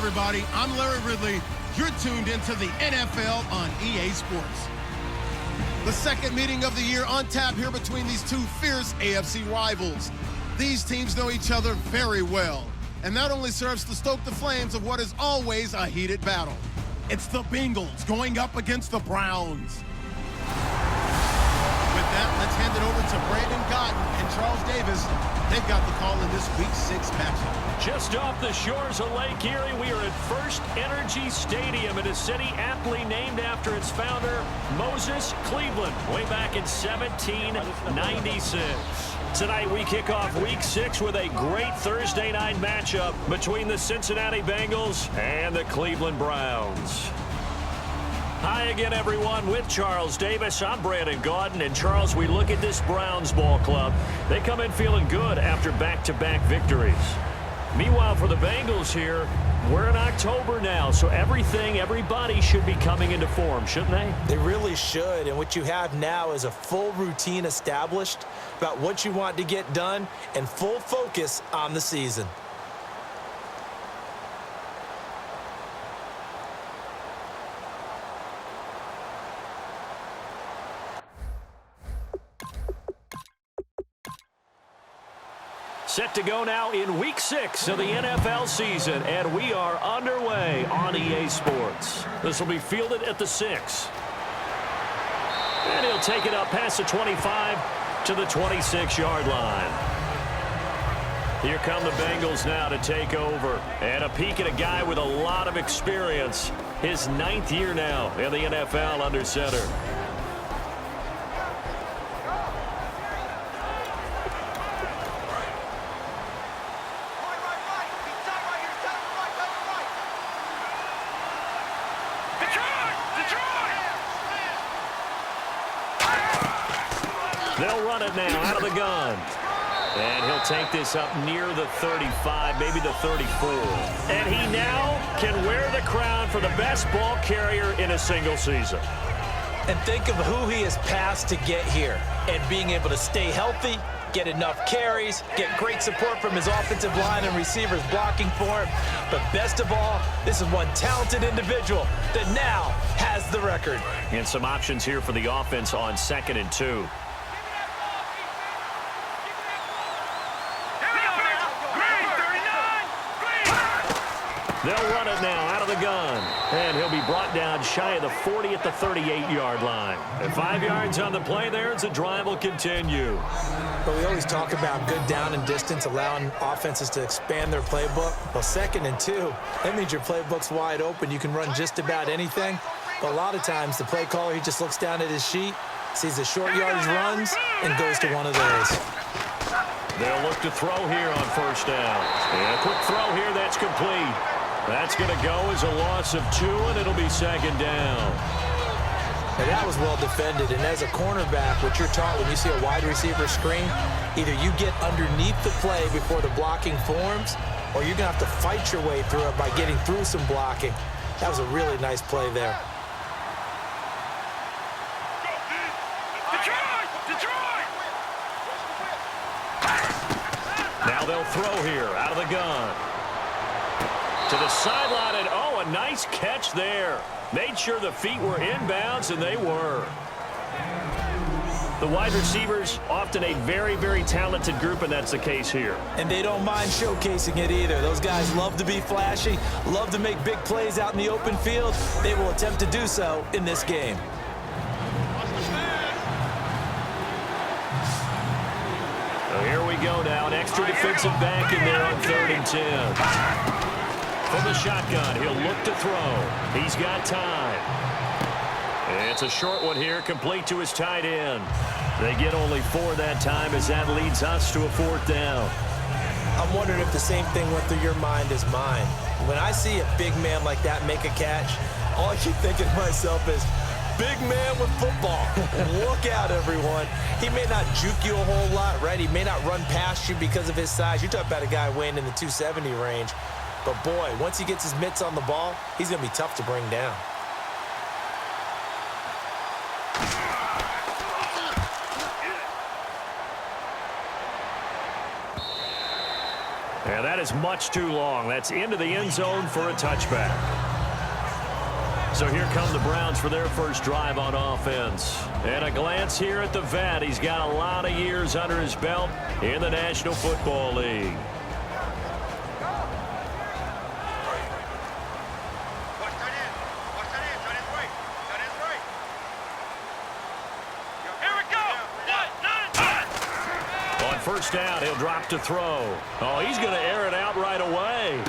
everybody. I'm Larry Ridley. You're tuned into the NFL on EA Sports. The second meeting of the year on tap here between these two fierce AFC rivals. These teams know each other very well, and that only serves to stoke the flames of what is always a heated battle. It's the Bengals going up against the Browns. With that, let's hand it over to Brandon Cotton and Charles Davis. They've got the call in this Week 6 matchup. Just off the shores of Lake Erie, we are at First Energy Stadium in a city aptly named after its founder, Moses Cleveland, way back in 1796. Tonight we kick off Week 6 with a great Thursday night matchup between the Cincinnati Bengals and the Cleveland Browns. Hi again, everyone. With Charles Davis, I'm Brandon Gaudin. And Charles, we look at this Browns ball club. They come in feeling good after back-to-back victories. Meanwhile, for the Bengals here, we're in October now, so everybody should be coming into form, shouldn't they? They really should, and what you have now is a full routine established about what you want to get done and full focus on the season. Set to go now in Week 6 of the NFL season, and we are underway on EA Sports. This will be fielded at the 6. And he'll take it up past the 25 to the 26-yard line. Here come the Bengals now to take over. And a peek at a guy with a lot of experience. His 9th year now in the NFL under center. They'll run it now out of the gun. And he'll take this up near the 35, maybe the 34. And he now can wear the crown for the best ball carrier in a single season. And think of who he has passed to get here. And being able to stay healthy, get enough carries, get great support from his offensive line and receivers blocking for him. But best of all, this is one talented individual that now has the record. And some options here for the offense on 2nd and 2. They'll run it now out of the gun. And he'll be brought down shy of the 40 at the 38-yard line. And 5 yards on the play there as the drive will continue. But we always talk about good down and distance, allowing offenses to expand their playbook. Well, 2nd and 2, that means your playbook's wide open. You can run just about anything. But a lot of times, the play caller, he just looks down at his sheet, sees the short yardage runs, and goes to one of those. They'll look to throw here on 1st down. And a quick throw here, that's complete. That's going to go as a loss of 2, and it'll be 2nd down. And that was well defended. And as a cornerback, what you're taught when you see a wide receiver screen, either you get underneath the play before the blocking forms, or you're going to have to fight your way through it by getting through some blocking. That was a really nice play there. Now they'll throw here out of the gun. To the sideline, and oh, a nice catch there. Made sure the feet were inbounds, and they were. The wide receivers, often a very, very talented group, and that's the case here. And they don't mind showcasing it either. Those guys love to be flashy, love to make big plays out in the open field. They will attempt to do so in this game. So here we go now, an extra defensive back in there on 3rd and 10. From the shotgun, he'll look to throw. He's got time. It's a short one here, complete to his tight end. They get only 4 that time as that leads us to a 4th down. I'm wondering if the same thing went through your mind as mine. When I see a big man like that make a catch, all I keep thinking to myself is, big man with football. Look out, everyone. He may not juke you a whole lot, right? He may not run past you because of his size. You talk about a guy weighing in the 270 range. But, boy, once he gets his mitts on the ball, he's going to be tough to bring down. And that is much too long. That's into the end zone for a touchback. So here come the Browns for their first drive on offense. And a glance here at the vet. He's got a lot of years under his belt in the National Football League. First down, he'll drop to throw. Oh, he's going to air it out right away.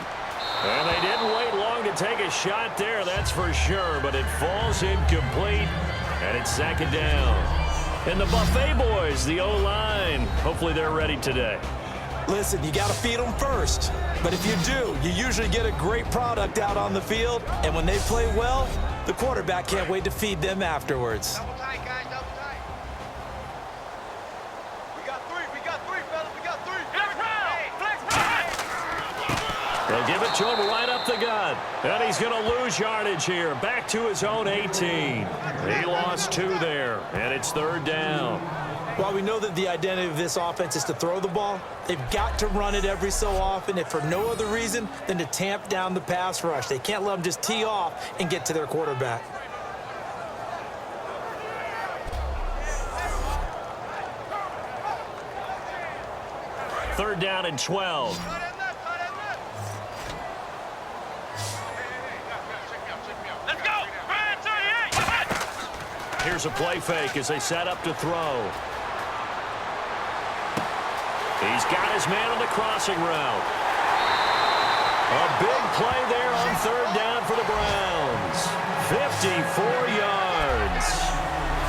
And they didn't wait long to take a shot there, that's for sure. But it falls incomplete, and it's second down. And the Buffet boys, the O-line, hopefully they're ready today. Listen, you got to feed them first. But if you do, you usually get a great product out on the field. And when they play well, the quarterback can't wait to feed them afterwards. Double tight, guys, double tight. We got three, fellas, we got three. Flex right. They'll give it to him right up the gut. And he's going to lose yardage here. Back to his own 18. He lost 2 there, and it's third down. While we know that the identity of this offense is to throw the ball, they've got to run it every so often, if for no other reason than to tamp down the pass rush. They can't let them just tee off and get to their quarterback. Third down and 12. Let's go. Here's a play fake as they set up to throw. He's got his man on the crossing route. A big play there on third down for the Browns. 54 yards.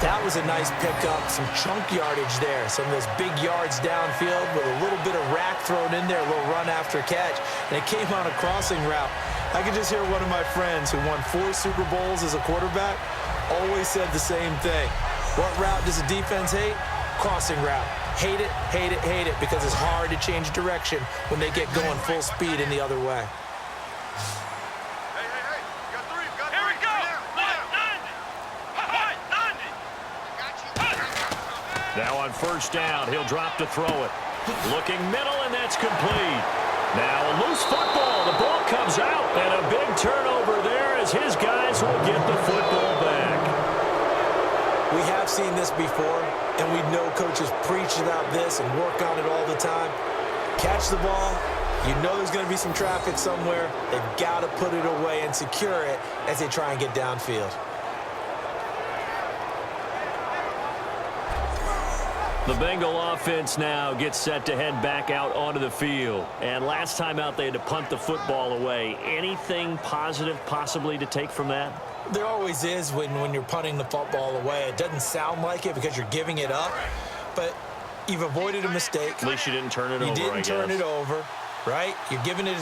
That was a nice pickup, some chunk yardage there. Some of those big yards downfield with a little bit of rack thrown in there, a little run after catch, and it came on a crossing route. I could just hear one of my friends who won 4 Super Bowls as a quarterback always said the same thing. What route does the defense hate? Crossing route. Hate it, hate it, hate it, because it's hard to change direction when they get going full speed in the other way. Hey, you got three, Here we go. 90. Now on first down, he'll drop to throw it. Looking middle, and that's complete. Now a loose football. The ball comes out, and a big turnover there as his guys will get the football back. We have seen this before, and we know coaches preach about this and work on it all the time. Catch the ball. You know there's going to be some traffic somewhere. They've got to put it away and secure it as they try and get downfield. The Bengal offense now gets set to head back out onto the field. And last time out, they had to punt the football away. Anything positive possibly to take from that? There always is when you're punting the football away. It doesn't sound like it because you're giving it up, but you've avoided a mistake. At least you didn't turn it over, You didn't turn it over, right? You're giving your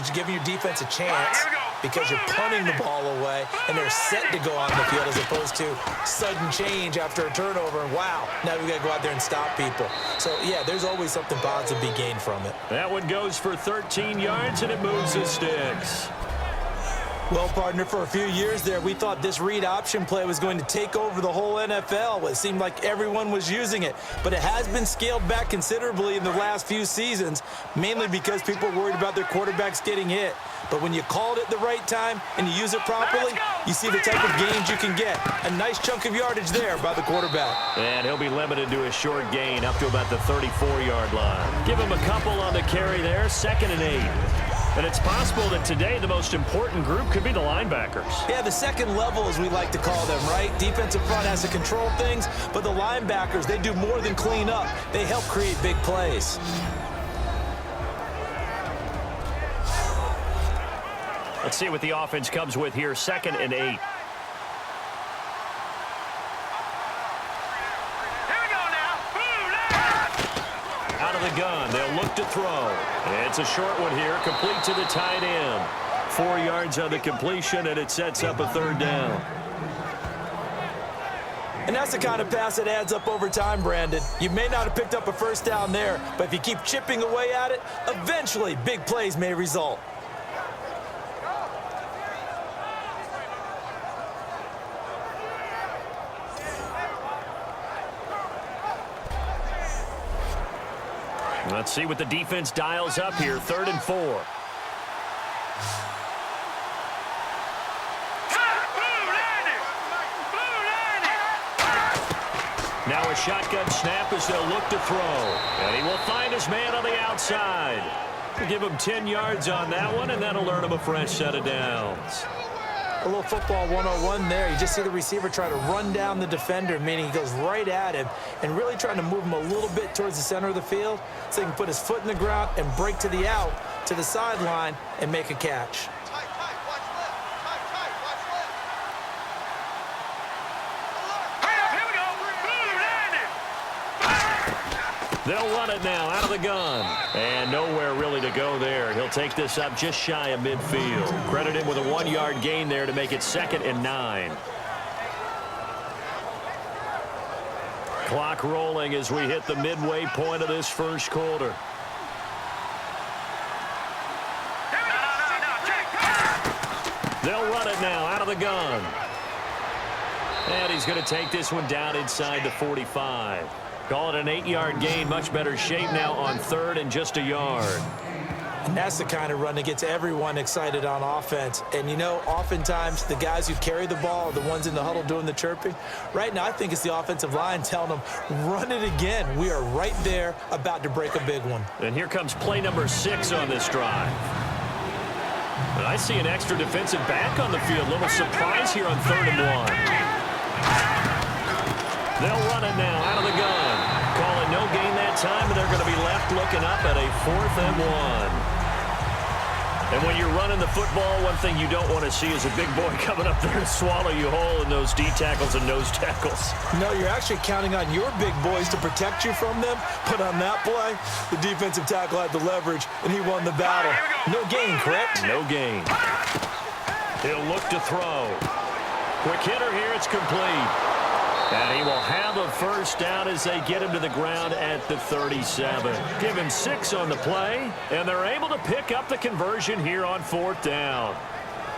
defense a chance because you're punting the ball away, and they're set to go on the field as opposed to sudden change after a turnover, and wow, now we've got to go out there and stop people. So, yeah, there's always something positive to be gained from it. That one goes for 13 yards, and it moves the sticks. Well, partner, for a few years there, we thought this read option play was going to take over the whole NFL. It seemed like everyone was using it, but it has been scaled back considerably in the last few seasons, mainly because people are worried about their quarterbacks getting hit. But when you call it at the right time and you use it properly, you see the type of gains you can get. A nice chunk of yardage there by the quarterback. And he'll be limited to a short gain up to about the 34-yard line. Give him a couple on the carry there, 2nd and 8. And it's possible that today the most important group could be the linebackers. Yeah, the second level, as we like to call them, right? Defensive front has to control things, but the linebackers, they do more than clean up. They help create big plays. Let's see what the offense comes with here, 2nd and 8. Out of the gun, they'll look to throw. It's a short one here, complete to the tight end. 4 yards on the completion, and it sets up a 3rd down. And that's the kind of pass that adds up over time, Brandon. You may not have picked up a first down there, but if you keep chipping away at it, eventually big plays may result. Let's see what the defense dials up here. 3rd and 4. Now a shotgun snap as they'll look to throw. And he will find his man on the outside. We'll give him 10 yards on that one, and that'll earn him a fresh set of downs. A little football 101 there. You just see the receiver try to run down the defender, meaning he goes right at him and really trying to move him a little bit towards the center of the field so he can put his foot in the ground and break to the out, to the sideline, and make a catch. They'll run it now out of the gun. And nowhere really to go there. He'll take this up just shy of midfield. Credit him with a 1-yard gain there to make it 2nd and 9. Clock rolling as we hit the midway point of this first quarter. They'll run it now out of the gun. And he's going to take this one down inside the 45. Call it an 8-yard gain. Much better shape now on 3rd and just a yard. And that's the kind of run that gets everyone excited on offense. And, you know, oftentimes the guys who carry the ball are the ones in the huddle doing the chirping. Right now, I think it's the offensive line telling them, run it again. We are right there about to break a big one. And here comes play number 6 on this drive. And I see an extra defensive back on the field. Little surprise here on 3rd and 1. They'll run it now out of the gun. Call it no gain that time, and they're going to be left looking up at a 4th and 1. And when you're running the football, one thing you don't want to see is a big boy coming up there and swallow you whole in those D tackles and nose tackles. No, you're actually counting on your big boys to protect you from them. But on that play, the defensive tackle had the leverage, and he won the battle. No gain, correct? No gain. He'll look to throw. Quick hitter here. It's complete. And he will have a first down as they get him to the ground at the 37. Give him 6 on the play, and they're able to pick up the conversion here on 4th down.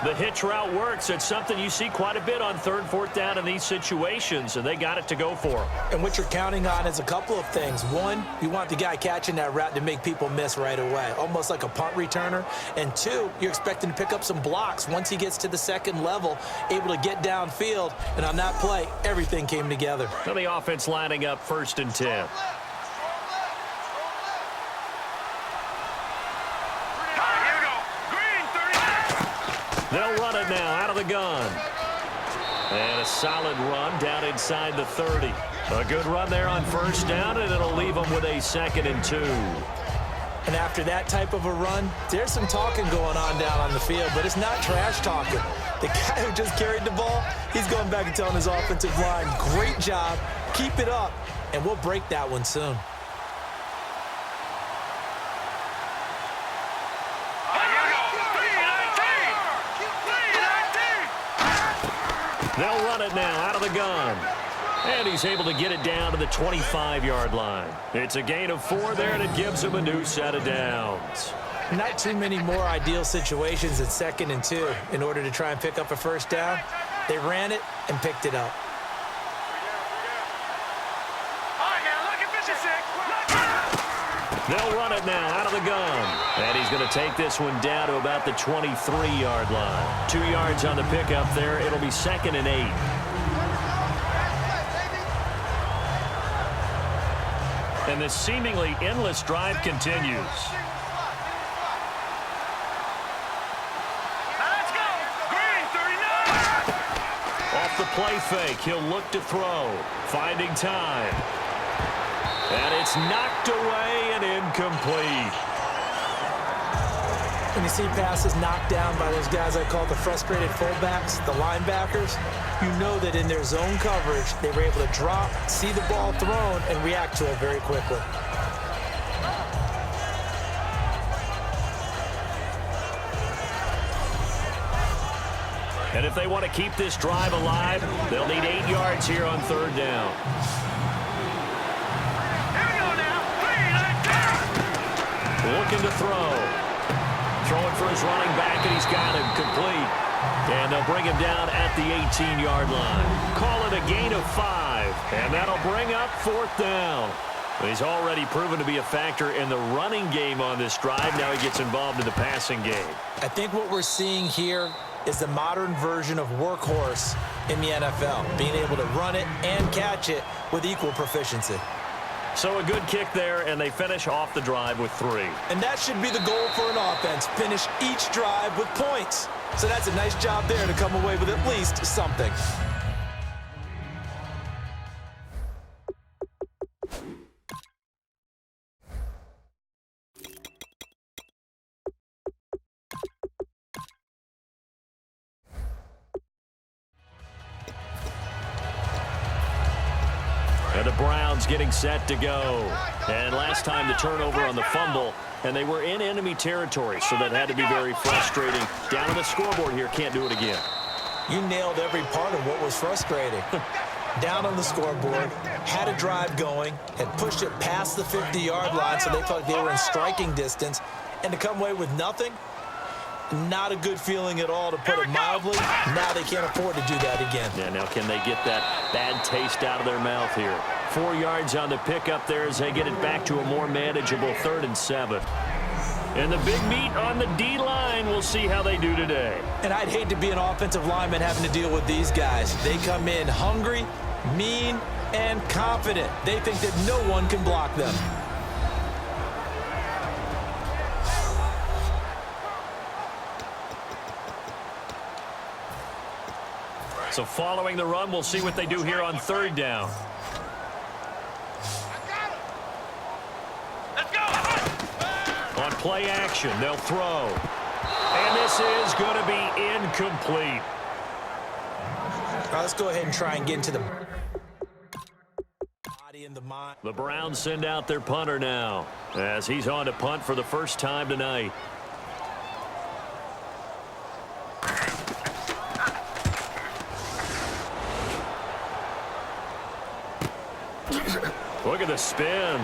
The hitch route works. It's something you see quite a bit on 3rd, 4th down in these situations, and they got it to go for. And what you're counting on is a couple of things. One, you want the guy catching that route to make people miss right away, almost like a punt returner. And 2, you're expecting to pick up some blocks once he gets to the 2nd level, able to get downfield. And on that play, everything came together. So the offense lining up 1st and 10. They'll run it now out of the gun. And a solid run down inside the 30. A good run there on 1st down, and it'll leave them with a 2nd and 2. And after that type of a run, there's some talking going on down on the field, but it's not trash talking. The guy who just carried the ball, he's going back and telling his offensive line, great job, keep it up, and we'll break that one soon. They'll run it now out of the gun. And he's able to get it down to the 25-yard line. It's a gain of 4 there, and it gives him a new set of downs. Not too many more ideal situations at 2nd and 2 in order to try and pick up a first down. They ran it and picked it up. They'll run it now out of the gun. And he's going to take this one down to about the 23-yard line. 2 yards on the pickup there. It'll be 2nd and 8. And this seemingly endless drive continues. Let's go! Green, 39! Off the play fake, he'll look to throw. Finding time. And it's knocked away and incomplete. When you see passes knocked down by those guys I call the frustrated fullbacks, the linebackers, you know that in their zone coverage, they were able to drop, see the ball thrown, and react to it very quickly. And if they want to keep this drive alive, they'll need 8 yards here on 3rd down. Looking to throw. Throwing for his running back, and he's got him complete. And they'll bring him down at the 18-yard line. Call it a gain of 5, and that'll bring up 4th down. He's already proven to be a factor in the running game on this drive. Now he gets involved in the passing game. I think what we're seeing here is the modern version of workhorse in the NFL, being able to run it and catch it with equal proficiency. So a good kick there, and they finish off the drive with 3. And that should be the goal for an offense, finish each drive with points. So that's a nice job there to come away with at least something. And the Browns getting set to go. And last time the turnover on the fumble, and they were in enemy territory, so that had to be very frustrating. Down on the scoreboard here, can't do it again. You nailed every part of what was frustrating. Down on the scoreboard, had a drive going, had pushed it past the 50-yard line so they felt like they were in striking distance, and to come away with nothing, not a good feeling at all, to put it mildly. Now they can't afford to do that again. Yeah, now can they get that bad taste out of their mouth here? 4 yards on the pickup there as they get it back to a more manageable 3rd and 7. And the big meat on the D-line, we'll see how they do today. And I'd hate to be an offensive lineman having to deal with these guys. They come in hungry, mean, and confident. They think that no one can block them. So following the run, we'll see what they do here on 3rd down. Let's go. On play action, they'll throw. And this is going to be incomplete. All right, let's go ahead and try and get into the body and the mind. The Browns send out their punter now as he's on to punt for the first time tonight. Look at the spin.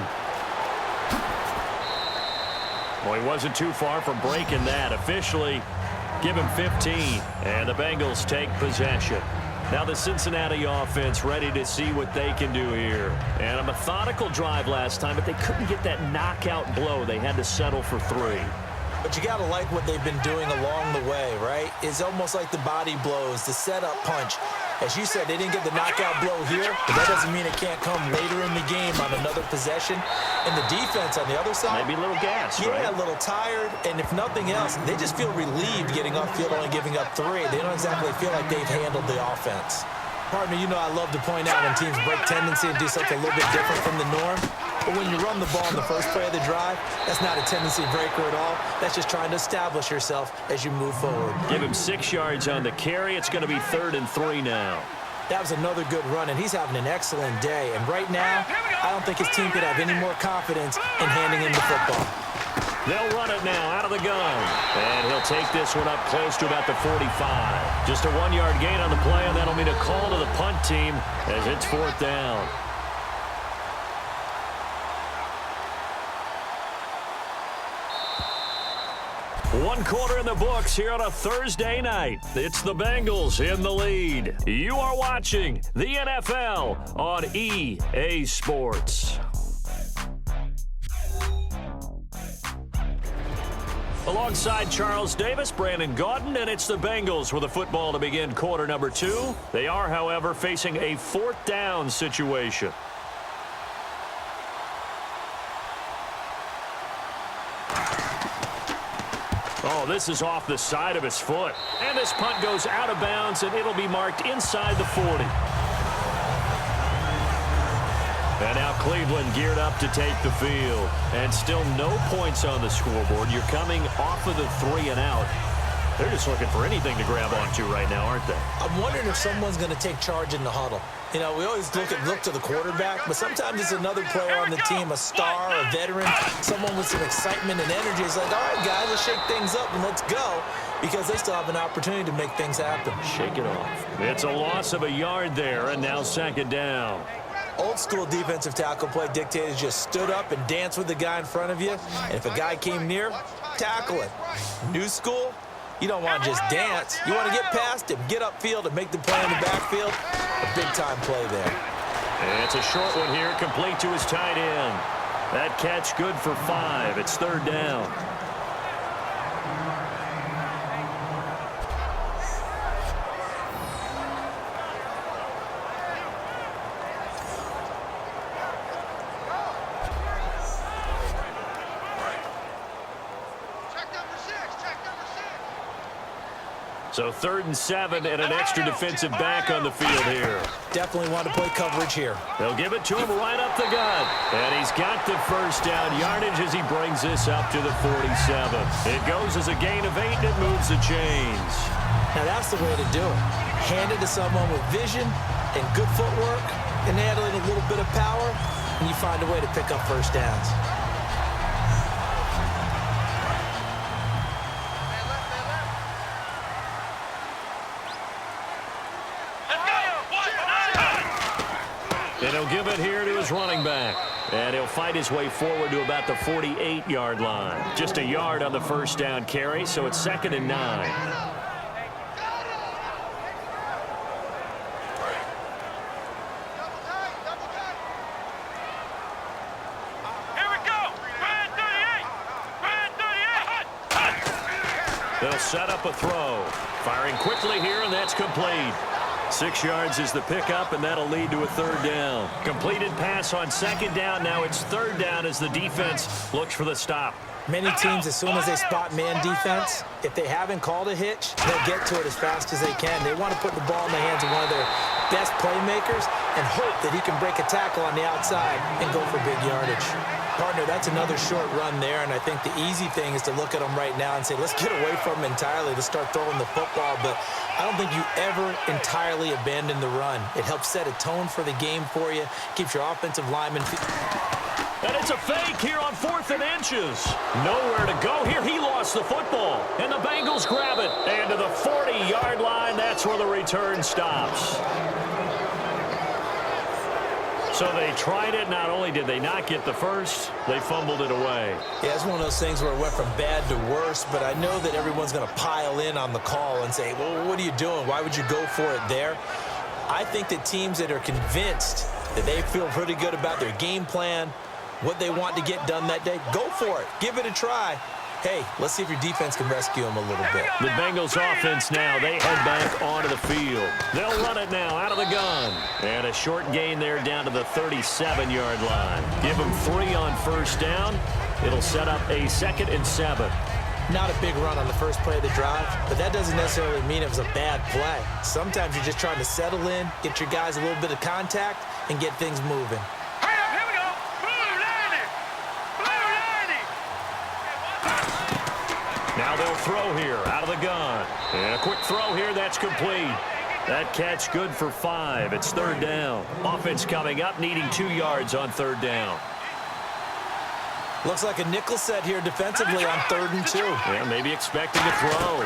Well, he wasn't too far from breaking that. Officially, give him 15, and the Bengals take possession. Now the Cincinnati offense ready to see what they can do here. And a methodical drive last time, but they couldn't get that knockout blow. They had to settle for 3. But you got to like what they've been doing along the way, right? It's almost like the body blows, the setup punch. As you said, they didn't get the knockout blow here, but that doesn't mean it can't come later in the game on another possession. And the defense on the other side, maybe a little gas, yeah, right? A little tired. And if nothing else, they just feel relieved getting upfield, only giving up 3. They don't exactly feel like they've handled the offense. Partner, you know I love to point out when teams break tendency and do something a little bit different from the norm. But when you run the ball in the first play of the drive, that's not a tendency breaker at all. That's just trying to establish yourself as you move forward. Give him 6 yards on the carry. It's going to be 3rd and 3 now. That was another good run, and he's having an excellent day. And right now, I don't think his team could have any more confidence in handing him the football. They'll run it now out of the gun. And he'll take this one up close to about the 45. Just a 1-yard gain on the play, and that'll mean a call to the punt team as it's 4th down. One quarter in the books here on a Thursday night. It's the Bengals in the lead. You are watching the NFL on EA Sports. Alongside Charles Davis, Brandon Gaudin, and it's the Bengals with a football to begin quarter number 2. They are, however, facing a 4th down situation. Oh, this is off the side of his foot. And this punt goes out of bounds, and it'll be marked inside the 40. And now Cleveland geared up to take the field. And still no points on the scoreboard. You're coming off of the 3 and out. They're just looking for anything to grab onto right now, aren't they? I'm wondering if someone's going to take charge in the huddle. You know, we always look to the quarterback, but sometimes it's another player on the team, a star, a veteran, someone with some excitement and energy. It's like, all right, guys, let's shake things up and let's go, because they still have an opportunity to make things happen. Shake it off. It's a loss of a yard there, and now 2nd down. Old school defensive tackle play dictated just stood up and danced with the guy in front of you, and if a guy came near, tackle it. New school, you don't want to just dance. You want to get past him, get upfield, and make the play in the backfield. A big-time play there. And it's a short one here, complete to his tight end. That catch good for 5. It's third down. So 3rd and 7 and an extra defensive back on the field here. Definitely want to play coverage here. They'll give it to him right up the gut. And he's got the first down yardage as he brings this up to the 47. It goes as a gain of 8 and it moves the chains. Now that's the way to do it. Hand it to someone with vision and good footwork and add in a little bit of power, and you find a way to pick up first downs. And he'll give it here to his running back. And he'll fight his way forward to about the 48-yard line. Just a yard on the first down carry, so it's 2nd and 9. Here we go. Brand 38. Brand 38. They'll set up a throw. Firing quickly here, and that's complete. 6 yards is the pickup, and that'll lead to a third down. Completed pass on 2nd down. Now it's 3rd down as the defense looks for the stop. Many teams, as soon as they spot man defense, if they haven't called a hitch, they'll get to it as fast as they can. They want to put the ball in the hands of one of their best playmakers and hope that he can break a tackle on the outside and go for big yardage. Partner, that's another short run there, and I think the easy thing is to look at him right now and say, let's get away from him entirely. Let's start throwing the football, but I don't think you ever entirely abandon the run. It helps set a tone for the game for you, keeps your offensive linemen... And it's a fake here on 4th and inches. Nowhere to go here. He lost the football. And the Bengals grab it. And to the 40-yard line, that's where the return stops. So they tried it. Not only did they not get the first, they fumbled it away. Yeah, it's one of those things where it went from bad to worse, but I know that everyone's going to pile in on the call and say, well, what are you doing? Why would you go for it there? I think that teams that are convinced that they feel pretty good about their game plan, what they want to get done that day, go for it. Give it a try. Hey, let's see if your defense can rescue them a little bit. The Bengals offense now, they head back onto the field. They'll run it now out of the gun. And a short gain there down to the 37-yard line. Give them 3 on first down. It'll set up a 2nd and 7. Not a big run on the first play of the drive, but that doesn't necessarily mean it was a bad play. Sometimes you're just trying to settle in, get your guys a little bit of contact, and get things moving. Now they'll throw here out of the gun. And a quick throw here, that's complete. That catch good for 5. It's 3rd down. Offense coming up, needing 2 yards on 3rd down. Looks like a nickel set here defensively on 3rd and 2. Yeah, maybe expecting a throw.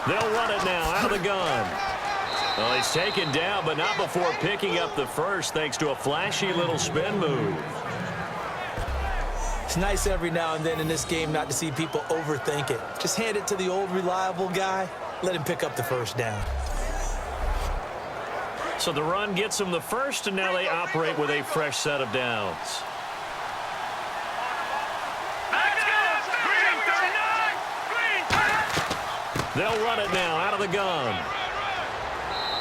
They'll run it now out of the gun. Well, he's taken down, but not before picking up the first thanks to a flashy little spin move. It's nice every now and then in this game not to see people overthink it. Just hand it to the old reliable guy. Let him pick up the first down. So the run gets them the first, and now they operate with a fresh set of downs. They'll run it now out of the gun.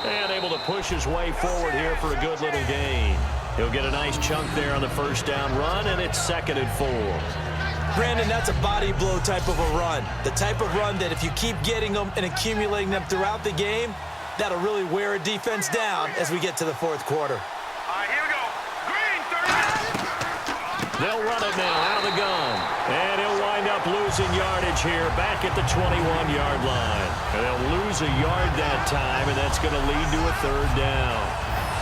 And able to push his way forward here for a good little gain. He'll get a nice chunk there on the first down run, and it's 2nd and 4. Brandon, that's a body blow type of a run. The type of run that if you keep getting them and accumulating them throughout the game, that'll really wear a defense down as we get to the 4th quarter. All right, here we go. Green 30. They'll run it now out of the gun. And he'll wind up losing yardage here back at the 21-yard line. And they'll lose a yard that time, and that's going to lead to a 3rd down.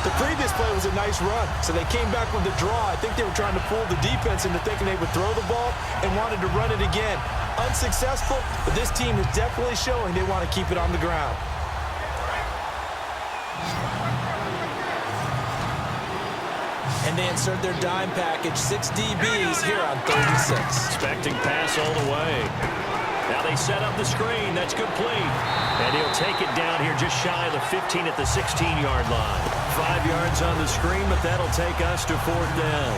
The previous play was a nice run, so they came back with the draw. I think they were trying to fool the defense into thinking they would throw the ball and wanted to run it again. Unsuccessful, but this team is definitely showing they want to keep it on the ground. And they insert their dime package, 6 DBs here on 3rd and 6. Expecting pass all the way. Now they set up the screen. That's complete. And he'll take it down here just shy of the 15 at the 16-yard line. 5 yards on the screen, but that'll take us to 4th down.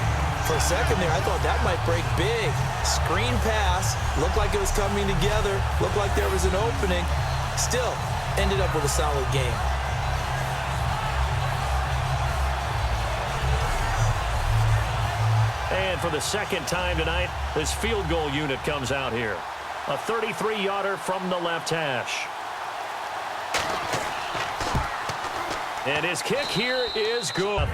For a second there, I thought that might break big. Screen pass. Looked like it was coming together. Looked like there was an opening. Still, ended up with a solid game. And for the second time tonight, this field goal unit comes out here. A 33-yarder from the left hash. And his kick here is good.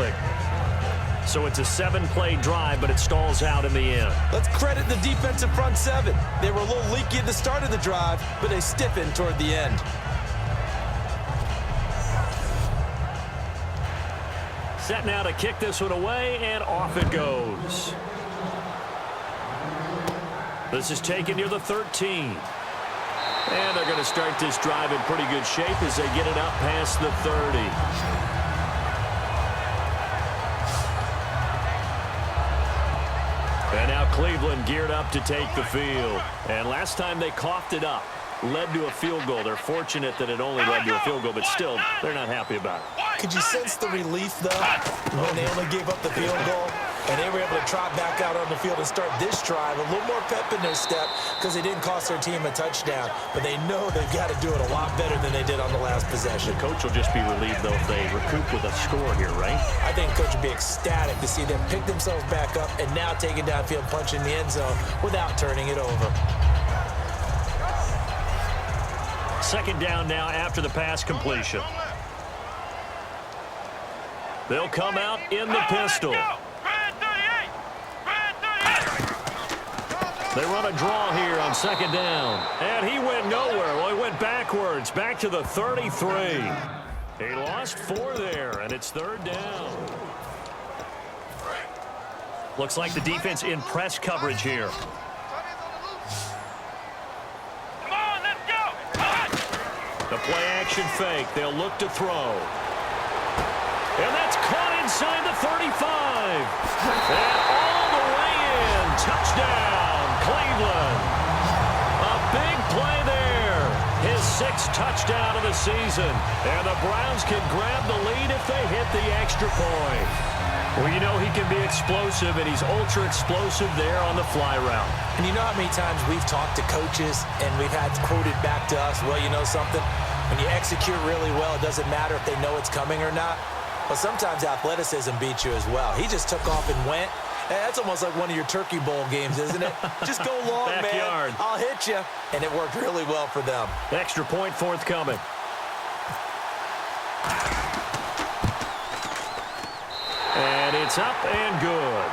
So it's a 7-play drive, but it stalls out in the end. Let's credit the defensive front seven. They were a little leaky at the start of the drive, but they stiffened toward the end. Set now to kick this one away, and off it goes. This is taken near the 13. And they're going to start this drive in pretty good shape as they get it up past the 30. And now Cleveland geared up to take the field. And last time they coughed it up, led to a field goal. They're fortunate that it only led to a field goal, but still, they're not happy about it. Could you sense the relief, though, when they only gave up the field goal? And they were able to trot back out on the field and start this drive. A little more pep in their step because they didn't cost their team a touchdown. But they know they've got to do it a lot better than they did on the last possession. The coach will just be relieved, though, if they recoup with a score here, right? I think the coach will be ecstatic to see them pick themselves back up and now take it downfield, punch in the end zone without turning it over. Second down now after the pass completion. They'll come out in the pistol. They run a draw here on second down. And he went nowhere. Well, he went backwards, back to the 33. He lost 4 there, and it's 3rd down. Looks like the defense in press coverage here. Come on, let's go. The play action fake. They'll look to throw. And that's caught inside the 35. And all the way in. Touchdown, Cleveland. A big play there. His 6th touchdown of the season. And the Browns can grab the lead if they hit the extra point. Well, you know he can be explosive, and he's ultra explosive there on the fly route. And you know how many times we've talked to coaches and we've had quoted back to us, well, you know something? When you execute really well, it doesn't matter if they know it's coming or not. But sometimes athleticism beats you as well. He just took off and went. That's almost like one of your Turkey Bowl games, isn't it? Just go long, Backyard. Man. I'll hit you. And it worked really well for them. Extra point forthcoming. And it's up and good.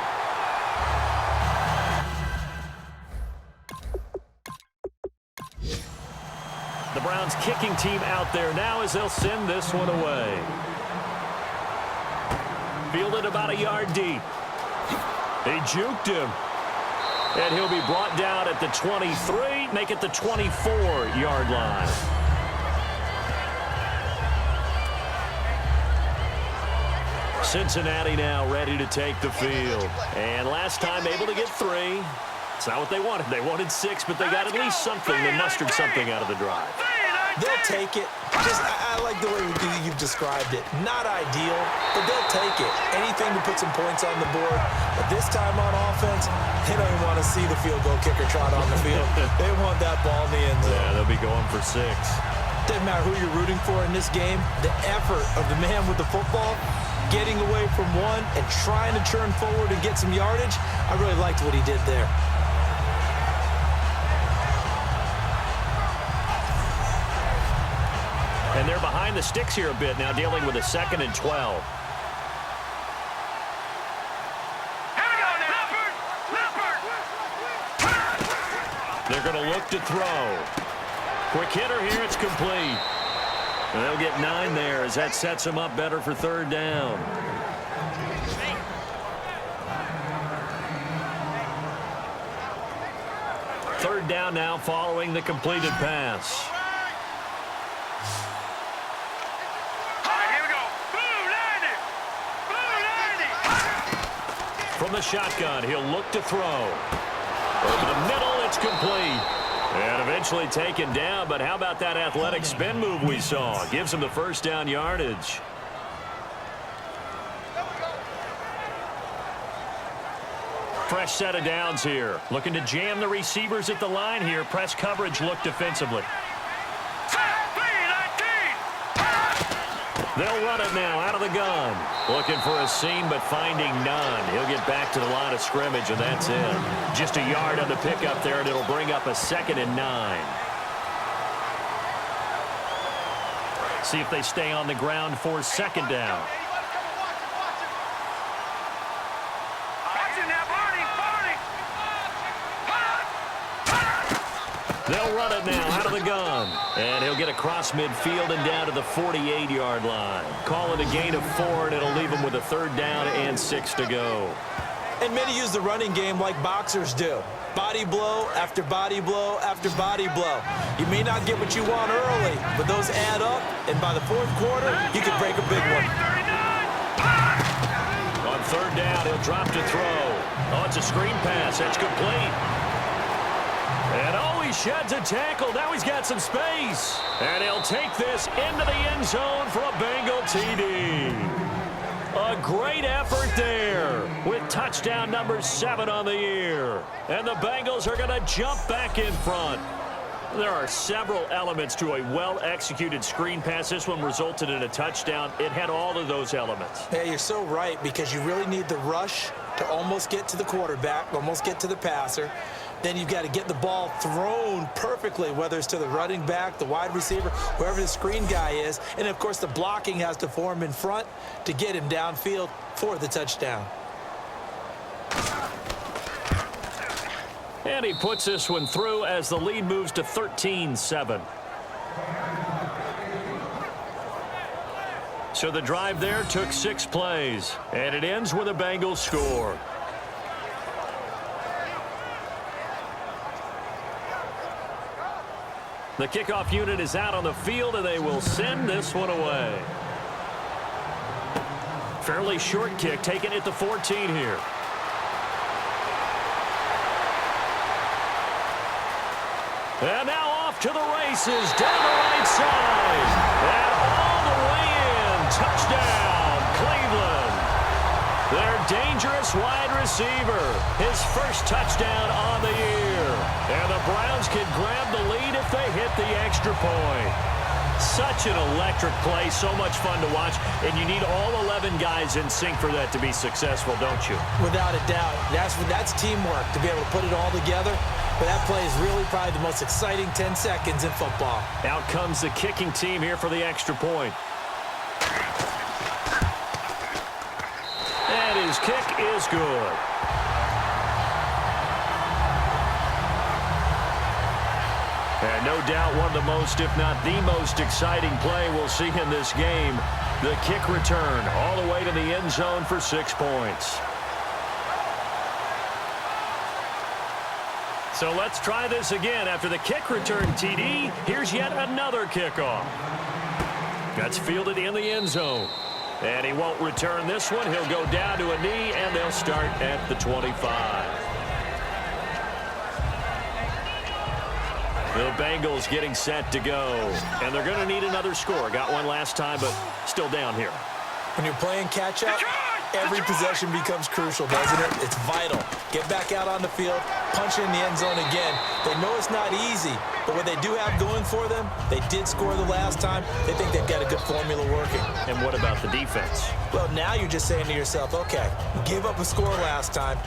The Browns kicking team out there now as they'll send this one away. Fielded about a yard deep. They juked him. And he'll be brought down at the 23, make it the 24-yard line. Cincinnati now ready to take the field. And last time able to get 3. It's not what they wanted. They wanted 6, but they got at least something. They mustered something out of the drive. They'll take it. I like the way you've described it. Not ideal, but they'll take it. Anything to put some points on the board. But this time on offense, they don't even want to see the field goal kicker trot on the field. They want that ball in the end zone. Yeah, they'll be going for 6. Doesn't matter who you're rooting for in this game. The effort of the man with the football, getting away from one and trying to turn forward and get some yardage, I really liked what he did there. And they're behind the sticks here a bit now, dealing with a 2nd and 12. They're going to look to throw. Quick hitter here, it's complete. And they'll get 9 there as that sets them up better for 3rd down. Third down now following the completed pass. From the shotgun, he'll look to throw. Over the middle, it's complete. And eventually taken down, but how about that athletic spin move we saw? Gives him the first down yardage. Fresh set of downs here. Looking to jam the receivers at the line here. Press coverage look defensively. They'll run it now out of the gun. Looking for a seam, but finding none. He'll get back to the line of scrimmage, and that's it. Just a yard on the pickup there, and it'll bring up a 2nd and 9. See if they stay on the ground for 2nd down. They'll run it now out of the gun. And he'll get across midfield and down to the 48-yard line. Call it a gain of 4, and it'll leave him with a 3rd down and 6 to go. And many use the running game like boxers do. Body blow after body blow after body blow. You may not get what you want early, but those add up, and by the 4th quarter, you can break a big one. On 3rd down, he'll drop to throw. Oh, it's a screen pass. That's complete. And oh, he sheds a tackle. Now he's got some space. And he'll take this into the end zone for a Bengal TD. A great effort there with touchdown number 7 on the year. And the Bengals are going to jump back in front. There are several elements to a well-executed screen pass. This one resulted in a touchdown. It had all of those elements. Yeah, you're so right, because you really need the rush to almost get to the quarterback, almost get to the passer. Then you've got to get the ball thrown perfectly, whether it's to the running back, the wide receiver, whoever the screen guy is. And, of course, the blocking has to form in front to get him downfield for the touchdown. And he puts this one through as the lead moves to 13-7. So the drive there took 6 plays, and it ends with a Bengals score. The kickoff unit is out on the field, and they will send this one away. Fairly short kick, taken at the 14 here. And now off to the races, down the right side. And all the way in, touchdown, Cleveland. Their dangerous wide receiver, his first touchdown on the year. And the Browns can grab the lead if they hit the extra point. Such an electric play, so much fun to watch, and you need all 11 guys in sync for that to be successful, don't you? Without a doubt. That's teamwork, to be able to put it all together. But that play is really probably the most exciting 10 seconds in football. Out comes the kicking team here for the extra point. And his kick is good. And no doubt one of the most, if not the most exciting play we'll see in this game. The kick return all the way to the end zone for 6 points. So let's try this again. After the kick return, TD, here's yet another kickoff. That's fielded in the end zone. And he won't return this one. He'll go down to a knee, and they'll start at the 25. The Bengals getting set to go. And they're going to need another score. Got one last time, but still down here. When you're playing catch-up, every possession becomes crucial, doesn't it? It's vital. Get back out on the field, punch in the end zone again. They know it's not easy, but what they do have going for them, they did score the last time. They think they've got a good formula working. And what about the defense? Well, now you're just saying to yourself, okay, gave up a score last time.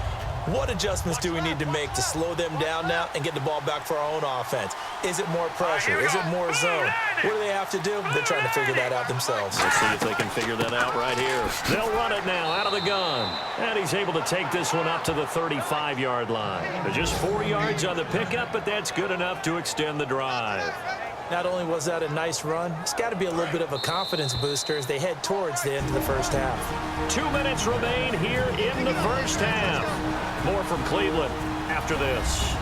What adjustments do we need to make to slow them down now and get the ball back for our own offense? Is it more pressure? Is it more zone? What do they have to do? They're trying to figure that out themselves. Let's see if they can figure that out right here. They'll run it now out of the gun. And he's able to take this one up to the 35-yard line. They're just 4 yards on the pickup, but that's good enough to extend the drive. Not only was that a nice run, it's got to be a little bit of a confidence booster as they head towards the end of the first half. 2 minutes remain here in the first half. More from Cleveland after this.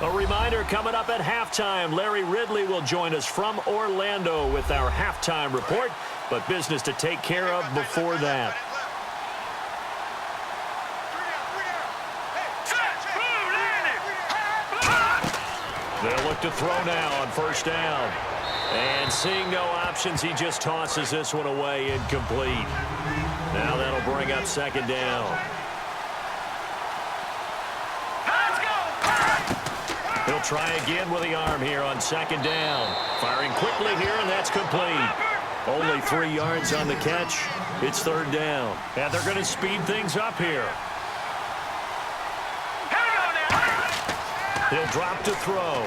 A reminder coming up at halftime. Larry Ridley will join us from Orlando with our halftime report, but business to take care of before that. They'll look to throw now on first down. And seeing no options, he just tosses this one away, incomplete. Now that'll bring up second down. He'll try again with the arm here on second down. Firing quickly here, and that's complete. Only 3 yards on the catch. It's third down. And they're going to speed things up here. He'll drop to throw.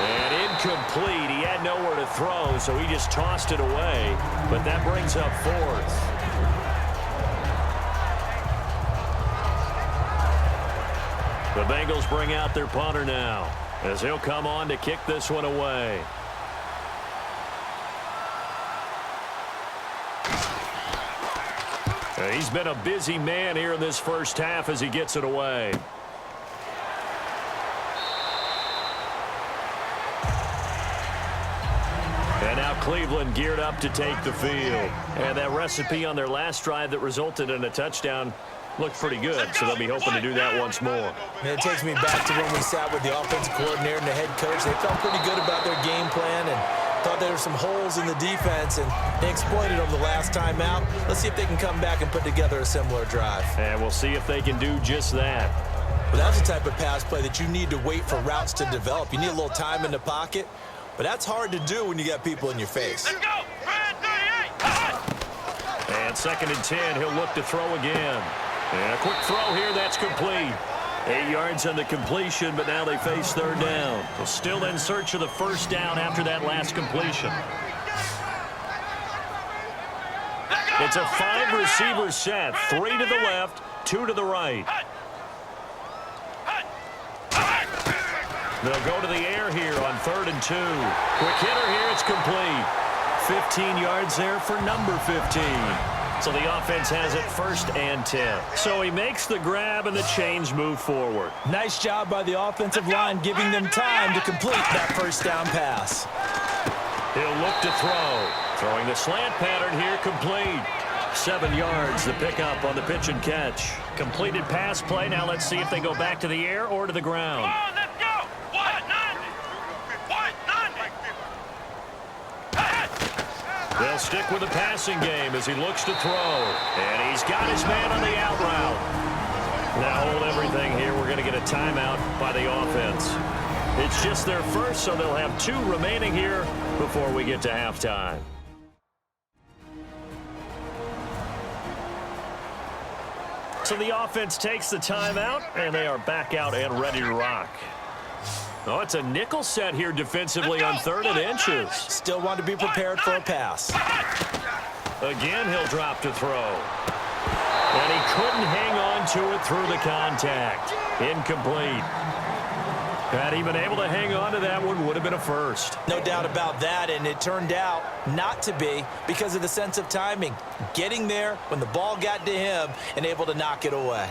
And incomplete. He had nowhere to throw, so he just tossed it away. But that brings up fourth. The Bengals bring out their punter now, as he'll come on to kick this one away. He's been a busy man here in this first half as he gets it away. And now Cleveland geared up to take the field. And that recipe on their last drive that resulted in a touchdown looked pretty good, so they'll be hoping to do that once more. And it takes me back to when we sat with the offensive coordinator and the head coach. They felt pretty good about their game plan and thought there were some holes in the defense, and they exploited them the last time out. Let's see if they can come back and put together a similar drive. And we'll see if they can do just that. But that's the type of pass play that you need to wait for routes to develop. You need a little time in the pocket, but that's hard to do when you got people in your face. Let's go! And 2nd and 10, he'll look to throw again. And a quick throw here, that's complete. 8 yards on the completion, but now they face third down. So still in search of the first down after that last completion. It's a 5-receiver set. 3 to the left, 2 to the right. They'll go to the air here on 3rd and 2. Quick hitter here, it's complete. 15 yards there for number 15. So the offense has it 1st and 10. So he makes the grab and the chains move forward. Nice job by the offensive line giving them time to complete that first down pass. He'll look to throw. Throwing the slant pattern here, complete. 7 yards, the pickup on the pitch and catch. Completed pass play. Now let's see if they go back to the air or to the ground. Come on, let's go! What? They'll stick with the passing game as he looks to throw. And he's got his man on the out route. Now hold everything here. We're going to get a timeout by the offense. It's just their first, so they'll have 2 remaining here before we get to halftime. So the offense takes the timeout, and they are back out and ready to rock. Oh, it's a nickel set here defensively on 3rd and inches. Still want to be prepared for a pass. Again, he'll drop to throw. And he couldn't hang on to it through the contact. Incomplete. Had he been able to hang on to that one, would have been a first. No doubt about that, and it turned out not to be because of the sense of timing. Getting there when the ball got to him and able to knock it away.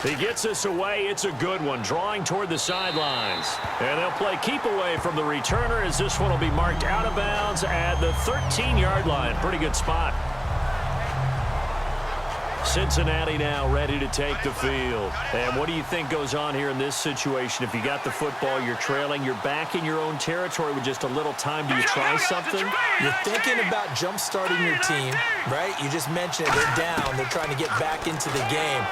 He gets this away. It's a good one, drawing toward the sidelines. And they'll play keep away from the returner as this one will be marked out of bounds at the 13-yard line. Pretty good spot. Cincinnati now ready to take the field. And what do you think goes on here in this situation? If you got the football, you're trailing, you're back in your own territory with just a little time. Do you try something? You're thinking about jump-starting your team, right? You just mentioned it. They're down. They're trying to get back into the game.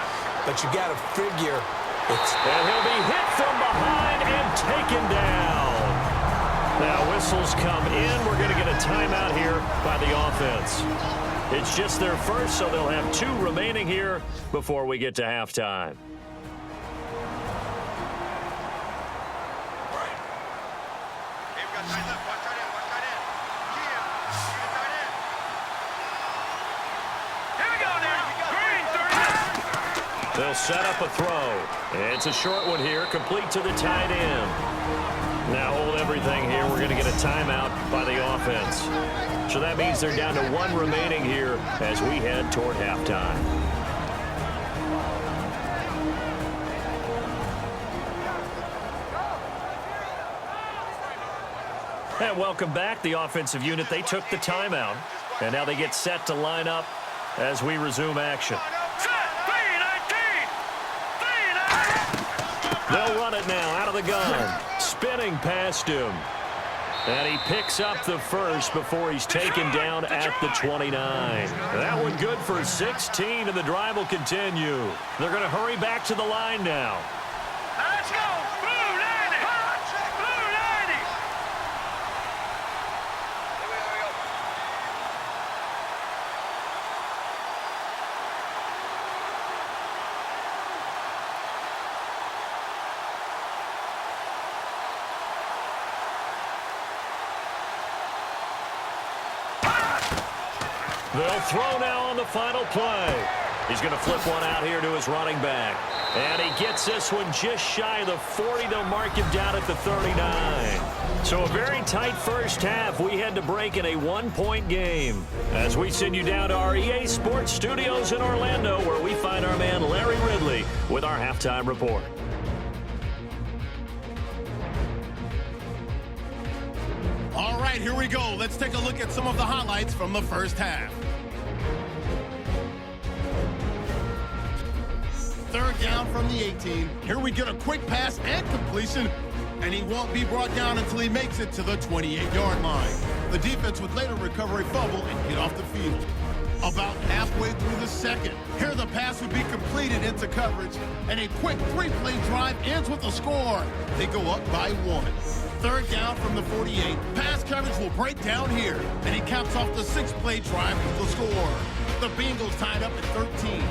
But you got to figure it's... And he'll be hit from behind and taken down. Now whistles come in. We're going to get a timeout here by the offense. It's just their first, so they'll have 2 remaining here before we get to halftime. They'll set up a throw. It's a short one here, complete to the tight end. Now hold everything here. We're going to get a timeout by the offense. So that means they're down to 1 remaining here as we head toward halftime. And welcome back. The offensive unit, they took the timeout. And now they get set to line up as we resume action. They'll run it now out of the gun. Spinning past him. And he picks up the first before he's taken down at the 29. That one good for 16, and the drive will continue. They're going to hurry back to the line now. Let's go! Blue 90! Blue 90! Here we go. They'll throw now on the final play. He's going to flip one out here to his running back. And he gets this one just shy of the 40. They'll mark him down at the 39. So a very tight first half. We had to break in a one-point game. As we send you down to our EA Sports Studios in Orlando, where we find our man Larry Ridley with our halftime report. All right, here we go. Let's take a look at some of the highlights from the first half. Third down from the 18. Here we get a quick pass and completion, and he won't be brought down until he makes it to the 28-yard line. The defense would later recover a fumble and get off the field. About halfway through the second, here the pass would be completed into coverage, and a quick three-play drive ends with a score. They go up by 1. Third down from the 48. Pass coverage will break down here, and he caps off the 6-play drive with the score. The Bengals tied up at 13.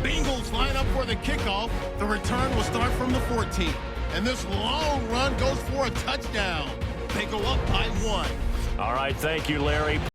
Bengals line up for the kickoff. The return will start from the 14. And this long run goes for a touchdown. They go up by 1. All right, thank you, Larry.